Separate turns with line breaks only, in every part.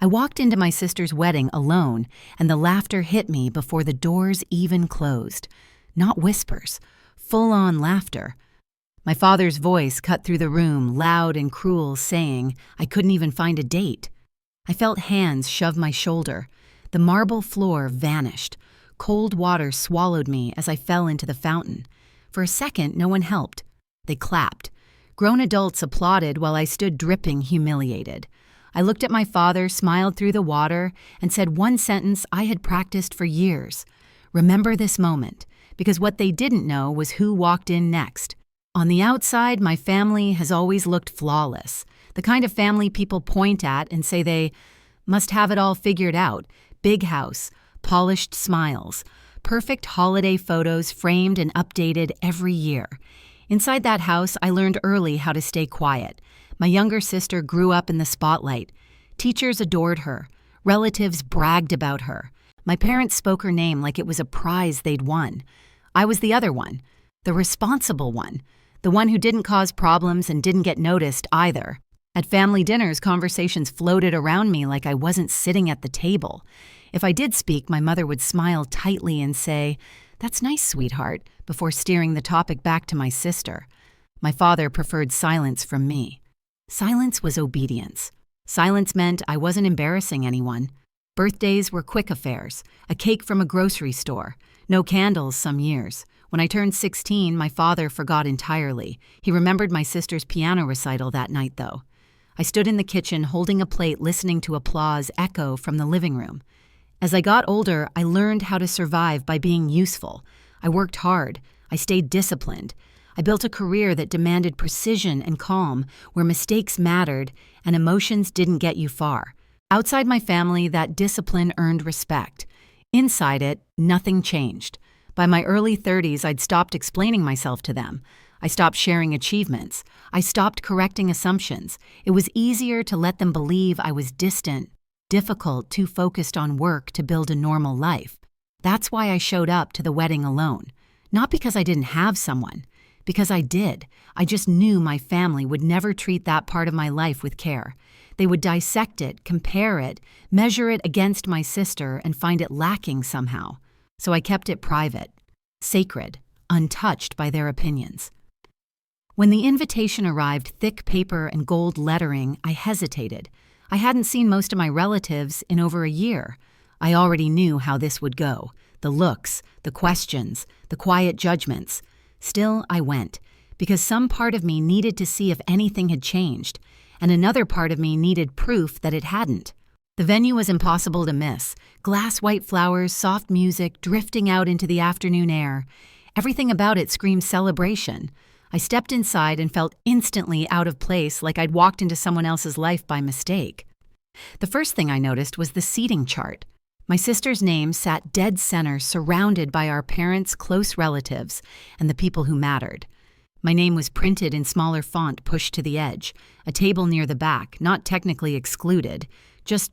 I walked into my sister's wedding alone, and the laughter hit me before the doors even closed. Not whispers, full-on laughter. My father's voice cut through the room, loud and cruel, saying I couldn't even find a date. I felt hands shove my shoulder. The marble floor vanished. Cold water swallowed me as I fell into the fountain. For a second, no one helped. They clapped. Grown adults applauded while I stood dripping, humiliated. I looked at my father, smiled through the water, and said one sentence I had practiced for years. Remember this moment, because what they didn't know was who walked in next. On the outside, my family has always looked flawless. The kind of family people point at and say they must have it all figured out. Big house, polished smiles, perfect holiday photos framed and updated every year. Inside that house, I learned early how to stay quiet. My younger sister grew up in the spotlight. Teachers adored her. Relatives bragged about her. My parents spoke her name like it was a prize they'd won. I was the other one, the responsible one, the one who didn't cause problems and didn't get noticed either. At family dinners, conversations floated around me like I wasn't sitting at the table. If I did speak, my mother would smile tightly and say, "That's nice, sweetheart," before steering the topic back to my sister. My father preferred silence from me. Silence was obedience. Silence meant I wasn't embarrassing anyone. Birthdays were quick affairs, a cake from a grocery store, no candles some years. When I turned 16, my father forgot entirely. He remembered my sister's piano recital that night, though. I stood in the kitchen holding a plate, listening to applause echo from the living room. As I got older, I learned how to survive by being useful. I worked hard. I stayed disciplined. I built a career that demanded precision and calm, where mistakes mattered and emotions didn't get you far. Outside my family, that discipline earned respect. Inside it, nothing changed. By my early 30s, I'd stopped explaining myself to them. I stopped sharing achievements. I stopped correcting assumptions. It was easier to let them believe I was distant, difficult, too focused on work to build a normal life. That's why I showed up to the wedding alone. Not because I didn't have someone. Because I did. I just knew my family would never treat that part of my life with care. They would dissect it, compare it, measure it against my sister, and find it lacking somehow. So I kept it private, sacred, untouched by their opinions. When the invitation arrived, thick paper and gold lettering, I hesitated. I hadn't seen most of my relatives in over a year. I already knew how this would go. The looks, the questions, the quiet judgments. Still, I went, because some part of me needed to see if anything had changed, and another part of me needed proof that it hadn't. The venue was impossible to miss. Glass white flowers, soft music, drifting out into the afternoon air. Everything about it screamed celebration. I stepped inside and felt instantly out of place, like I'd walked into someone else's life by mistake. The first thing I noticed was the seating chart. My sister's name sat dead center, surrounded by our parents' close relatives and the people who mattered. My name was printed in smaller font pushed to the edge, a table near the back, not technically excluded, just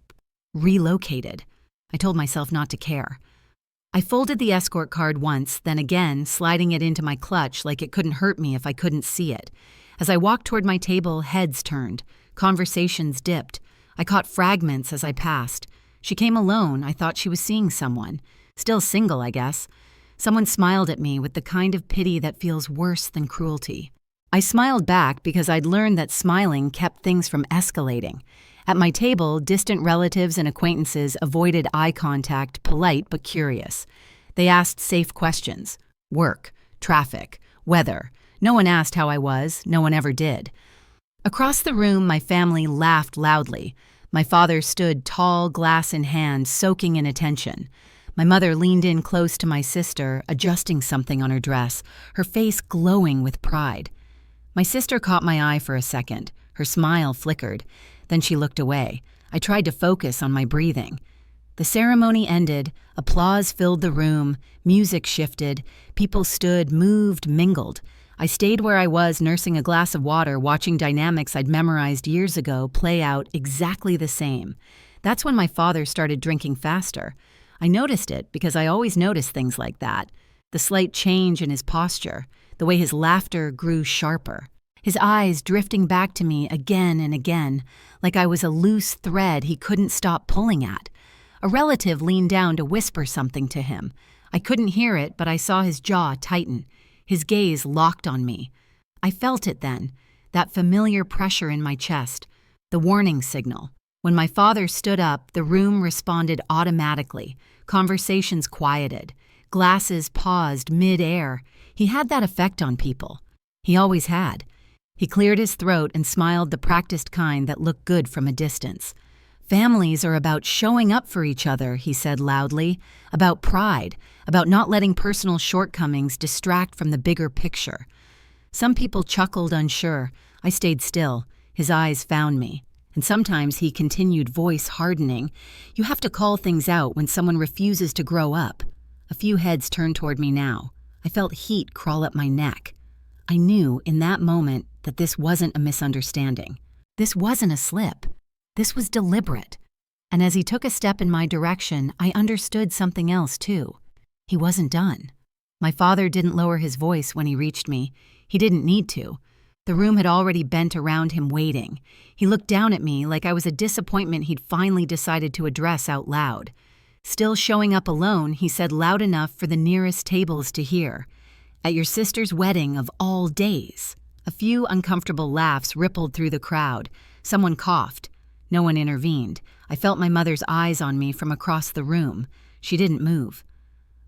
relocated. I told myself not to care. I folded the escort card once, then again, sliding it into my clutch like it couldn't hurt me if I couldn't see it. As I walked toward my table, heads turned. Conversations dipped. I caught fragments as I passed. She came alone. I thought she was seeing someone. Still single, I guess. Someone smiled at me with the kind of pity that feels worse than cruelty. I smiled back because I'd learned that smiling kept things from escalating. At my table, distant relatives and acquaintances avoided eye contact, polite but curious. They asked safe questions. Work, traffic, weather. No one asked how I was. No one ever did. Across the room, my family laughed loudly. My father stood tall, glass in hand, soaking in attention. My mother leaned in close to my sister, adjusting something on her dress, her face glowing with pride. My sister caught my eye for a second. Her smile flickered. Then she looked away. I tried to focus on my breathing. The ceremony ended. Applause filled the room. Music shifted. People stood, moved, mingled. I stayed where I was, nursing a glass of water, watching dynamics I'd memorized years ago play out exactly the same. That's when my father started drinking faster. I noticed it because I always notice things like that. The slight change in his posture, the way his laughter grew sharper. his eyes drifting back to me again and again, like I was a loose thread he couldn't stop pulling at. A relative leaned down to whisper something to him. I couldn't hear it, but I saw his jaw tighten. His gaze locked on me. I felt it then, that familiar pressure in my chest, the warning signal. When my father stood up, the room responded automatically. Conversations quieted. Glasses paused mid-air. He had that effect on people. He always had. He cleared his throat and smiled the practiced kind that looked good from a distance. Families are about showing up for each other, he said loudly, about pride, about not letting personal shortcomings distract from the bigger picture. Some people chuckled unsure. I stayed still. His eyes found me. And sometimes he continued, voice hardening. You have to call things out when someone refuses to grow up. A few heads turned toward me now. I felt heat crawl up my neck. I knew in that moment that this wasn't a misunderstanding. This wasn't a slip. This was deliberate. And as he took a step in my direction, I understood something else too. He wasn't done. My father didn't lower his voice when he reached me. He didn't need to. The room had already bent around him waiting. He looked down at me like I was a disappointment he'd finally decided to address out loud. Still showing up alone, he said loud enough for the nearest tables to hear. At your sister's wedding of all days. A few uncomfortable laughs rippled through the crowd. Someone coughed. No one intervened. I felt my mother's eyes on me from across the room. She didn't move.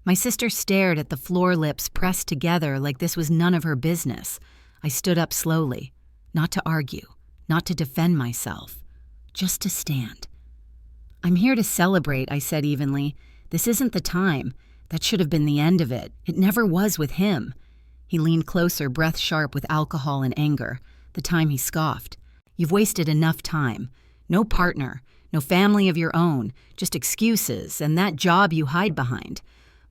My sister stared at the floor lips pressed together like this was none of her business. I stood up slowly, not to argue, not to defend myself, just to stand. I'm here to celebrate, I said evenly. This isn't the time. That should have been the end of it. It never was with him. He leaned closer, breath sharp with alcohol and anger. The time he scoffed. You've wasted enough time. No partner, no family of your own, just excuses and that job you hide behind.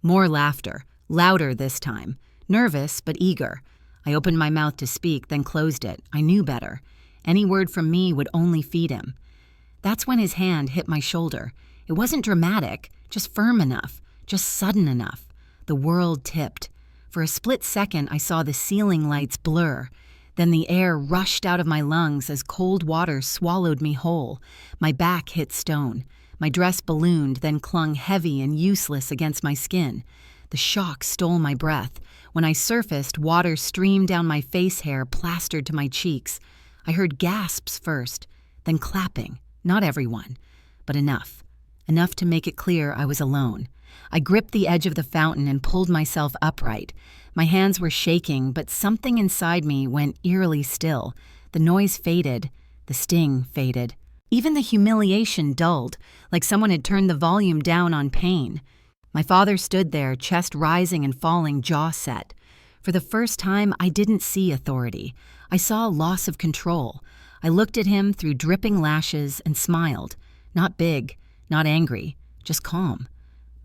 More laughter, louder this time. Nervous, but eager. I opened my mouth to speak, then closed it. I knew better. Any word from me would only feed him. That's when his hand hit my shoulder. It wasn't dramatic, just firm enough, just sudden enough. The world tipped. For a split second, I saw the ceiling lights blur. Then the air rushed out of my lungs as cold water swallowed me whole. My back hit stone. My dress ballooned, then clung heavy and useless against my skin. The shock stole my breath. When I surfaced, water streamed down my face hair, plastered to my cheeks. I heard gasps first, then clapping. Not everyone, but enough. Enough to make it clear I was alone. I gripped the edge of the fountain and pulled myself upright. My hands were shaking, but something inside me went eerily still. The noise faded. The sting faded. Even the humiliation dulled, like someone had turned the volume down on pain. My father stood there, chest rising and falling, jaw set. For the first time, I didn't see authority. I saw loss of control. I looked at him through dripping lashes and smiled. Not big, not angry, just calm.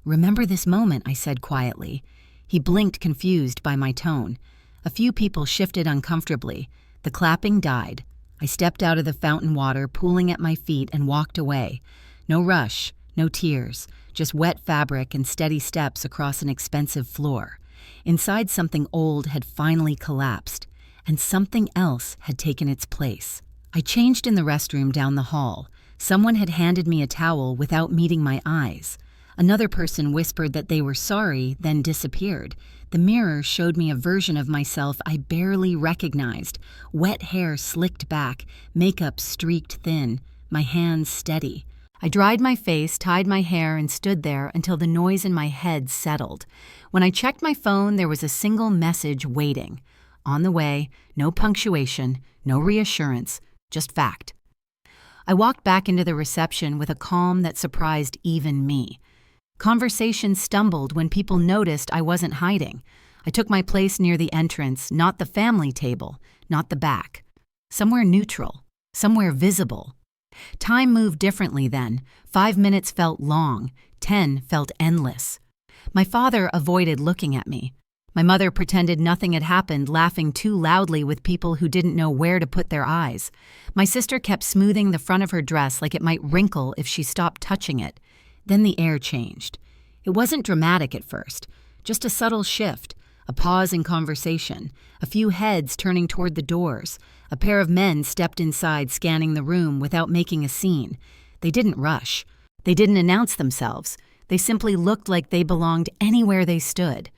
Remember this moment, I said quietly. He blinked, confused by my tone. A few people shifted uncomfortably. The clapping died. I stepped out of the fountain water, pooling at my feet, and walked away. No rush, no tears, just wet fabric and steady steps across an expensive floor. Inside, something old had finally collapsed, and something else had taken its place. I changed in the restroom down the hall. Someone had handed me a towel without meeting my eyes. Another person whispered that they were sorry, then disappeared. The mirror showed me a version of myself I barely recognized. Wet hair slicked back, makeup streaked thin, my hands steady. I dried my face, tied my hair, and stood there until the noise in my head settled. When I checked my phone, there was a single message waiting. On the way, no punctuation, no reassurance, just fact. I walked back into the reception with a calm that surprised even me. Conversation stumbled when people noticed I wasn't hiding. I took my place near the entrance, not the family table, not the back. Somewhere neutral, somewhere visible. Time moved differently then. 5 minutes felt long, 10 felt endless. My father avoided looking at me. My mother pretended nothing had happened, laughing too loudly with people who didn't know where to put their eyes. My sister kept smoothing the front of her dress like it might wrinkle if she stopped touching it. Then the air changed. It wasn't dramatic at first, just a subtle shift, A pause in conversation, a few heads turning toward the doors. A pair of men stepped inside, scanning the room without making a scene. They didn't rush. They didn't announce themselves. They simply looked like they belonged anywhere they stood.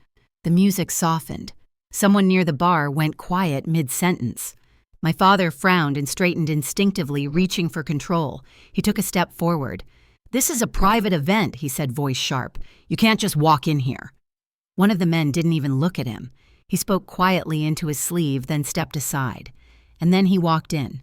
The music softened. Someone near the bar went quiet mid-sentence. My father frowned and straightened instinctively, reaching for control. He took a step forward. "This is a private event," he said, voice sharp. "You can't just walk in here." One of the men didn't even look at him. He spoke quietly into his sleeve, then stepped aside. And then he walked in.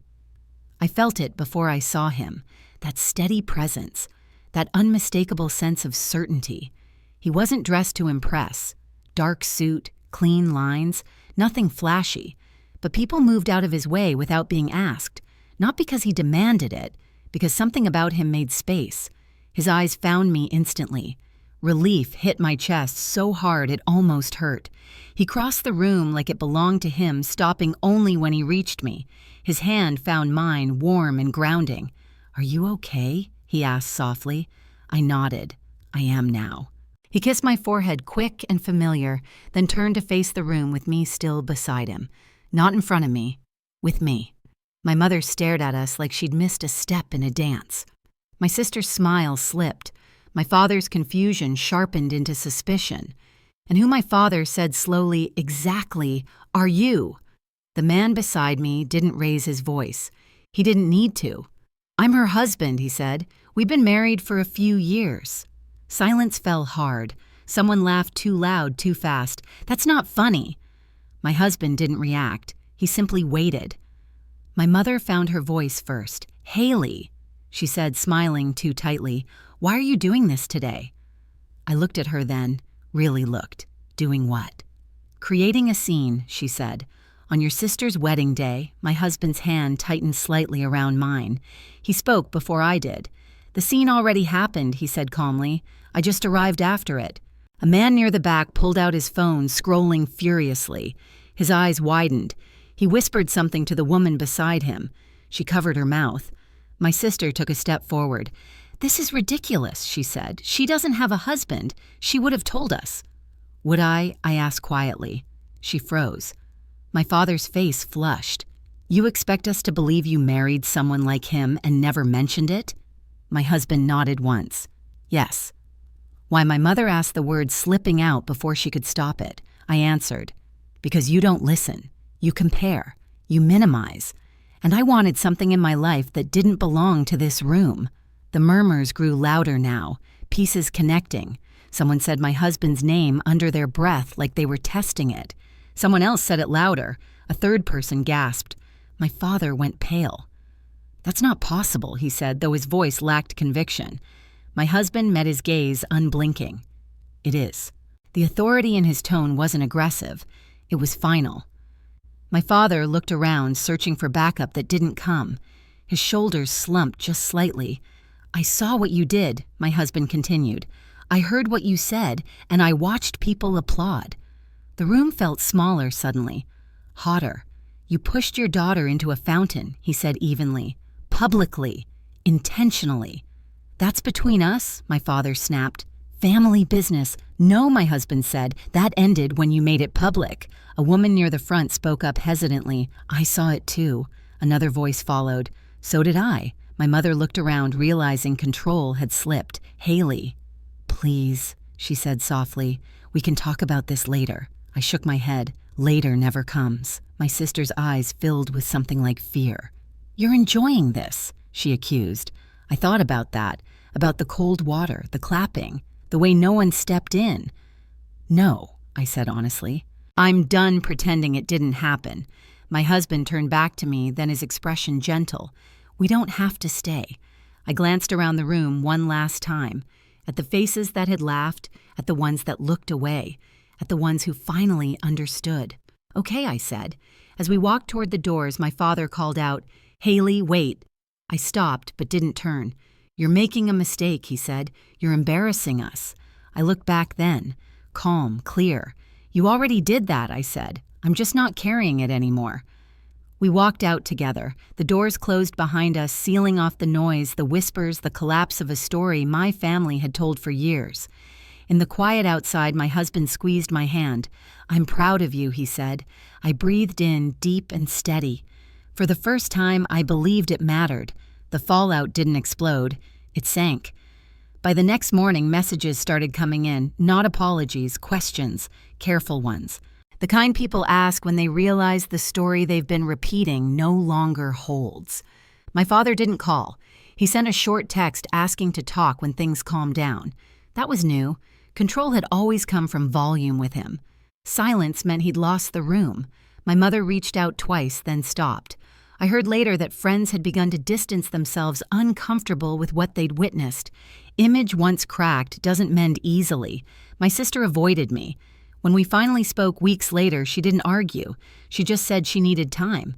I felt it before I saw him, that steady presence, that unmistakable sense of certainty. He wasn't dressed to impress. Dark suit, clean lines, nothing flashy. But people moved out of his way without being asked, not because he demanded it, because something about him made space. His eyes found me instantly. Relief hit my chest so hard it almost hurt. He crossed the room like it belonged to him, stopping only when he reached me. His hand found mine, warm and grounding. "Are you okay?" he asked softly. I nodded. "I am now." He kissed my forehead, quick and familiar, then turned to face the room with me still beside him. Not in front of me, with me. My mother stared at us like she'd missed a step in a dance. My sister's smile slipped. My father's confusion sharpened into suspicion. And who my father said slowly, "Exactly, are you?" The man beside me didn't raise his voice. He didn't need to. "I'm her husband," he said. "We've been married for a few years." Silence fell hard. Someone laughed too loud, too fast. "That's not funny." My husband didn't react. He simply waited. My mother found her voice first. "Haley," she said, smiling too tightly, "why are you doing this today?" I looked at her then, really looked. Doing what? "Creating a scene," she said. "On your sister's wedding day," my husband's hand tightened slightly around mine. He spoke before I did. "The scene already happened," he said calmly. "I just arrived after it." A man near the back pulled out his phone, scrolling furiously. His eyes widened. He whispered something to the woman beside him. She covered her mouth. My sister took a step forward. "This is ridiculous," she said. "She doesn't have a husband. She would have told us." "Would I?" I asked quietly. She froze. My father's face flushed. "You expect us to believe you married someone like him and never mentioned it?" My husband nodded once. "Yes." Why, my mother asked the word slipping out before she could stop it. I answered, "Because you don't listen. You compare. You minimize. And I wanted something in my life that didn't belong to this room." The murmurs grew louder now, pieces connecting. Someone said my husband's name under their breath like they were testing it. Someone else said it louder. A third person gasped. My father went pale. "That's not possible," he said, though his voice lacked conviction. My husband met his gaze, unblinking. "It is." The authority in his tone wasn't aggressive. It was final. My father looked around, searching for backup that didn't come. His shoulders slumped just slightly. "I saw what you did," my husband continued. "I heard what you said, and I watched people applaud." The room felt smaller suddenly, hotter. "You pushed your daughter into a fountain," he said evenly. "Publicly. Intentionally." "That's between us," my father snapped. "Family business." "No," my husband said. "That ended when you made it public." A woman near the front spoke up hesitantly. "I saw it too." Another voice followed. "So did I." My mother looked around, realizing control had slipped. "Haley." "Please," she said softly. "We can talk about this later." I shook my head. Later never comes. My sister's eyes filled with something like fear. "You're enjoying this," she accused. I thought about that, about the cold water, the clapping, the way no one stepped in. "No," I said honestly. "I'm done pretending it didn't happen." My husband turned back to me, then his expression gentle. "We don't have to stay." I glanced around the room one last time, at the faces that had laughed, at the ones that looked away, at the ones who finally understood. "Okay," I said. As we walked toward the doors, my father called out, "Haley, wait." I stopped, but didn't turn. "You're making a mistake," he said. "You're embarrassing us." I looked back then, calm, clear. "You already did that," I said. "I'm just not carrying it anymore." We walked out together. The doors closed behind us, sealing off the noise, the whispers, the collapse of a story my family had told for years. In the quiet outside, my husband squeezed my hand. "I'm proud of you," he said. I breathed in, deep and steady. For the first time, I believed it mattered. The fallout didn't explode. It sank. By the next morning, messages started coming in, not apologies, questions, careful ones. The kind people ask when they realize the story they've been repeating no longer holds. My father didn't call. He sent a short text asking to talk when things calmed down. That was new. Control had always come from volume with him. Silence meant he'd lost the room. My mother reached out twice, then stopped. I heard later that friends had begun to distance themselves, uncomfortable with what they'd witnessed. Image once cracked doesn't mend easily. My sister avoided me. When we finally spoke weeks later, she didn't argue. She just said she needed time.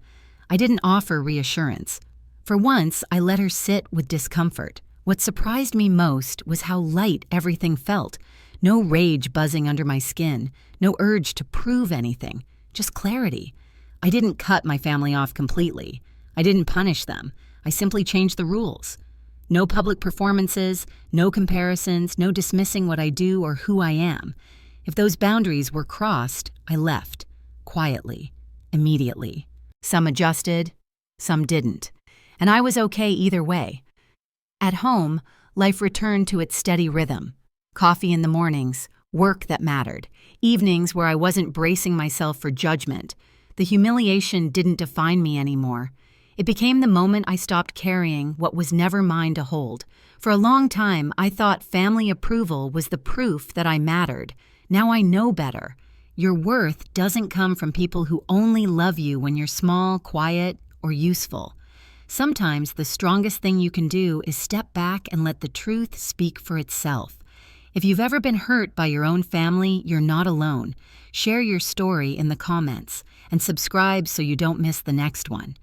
I didn't offer reassurance. For once, I let her sit with discomfort. What surprised me most was how light everything felt. No rage buzzing under my skin, no urge to prove anything, just clarity. I didn't cut my family off completely. I didn't punish them. I simply changed the rules. No public performances, no comparisons, no dismissing what I do or who I am. If those boundaries were crossed, I left, quietly, immediately. Some adjusted, some didn't. And I was okay either way. At home, life returned to its steady rhythm. Coffee in the mornings, work that mattered, evenings where I wasn't bracing myself for judgment. The humiliation didn't define me anymore. It became the moment I stopped carrying what was never mine to hold. For a long time, I thought family approval was the proof that I mattered. Now I know better. Your worth doesn't come from people who only love you when you're small, quiet, or useful. Sometimes the strongest thing you can do is step back and let the truth speak for itself. If you've ever been hurt by your own family, you're not alone. Share your story in the comments and subscribe so you don't miss the next one.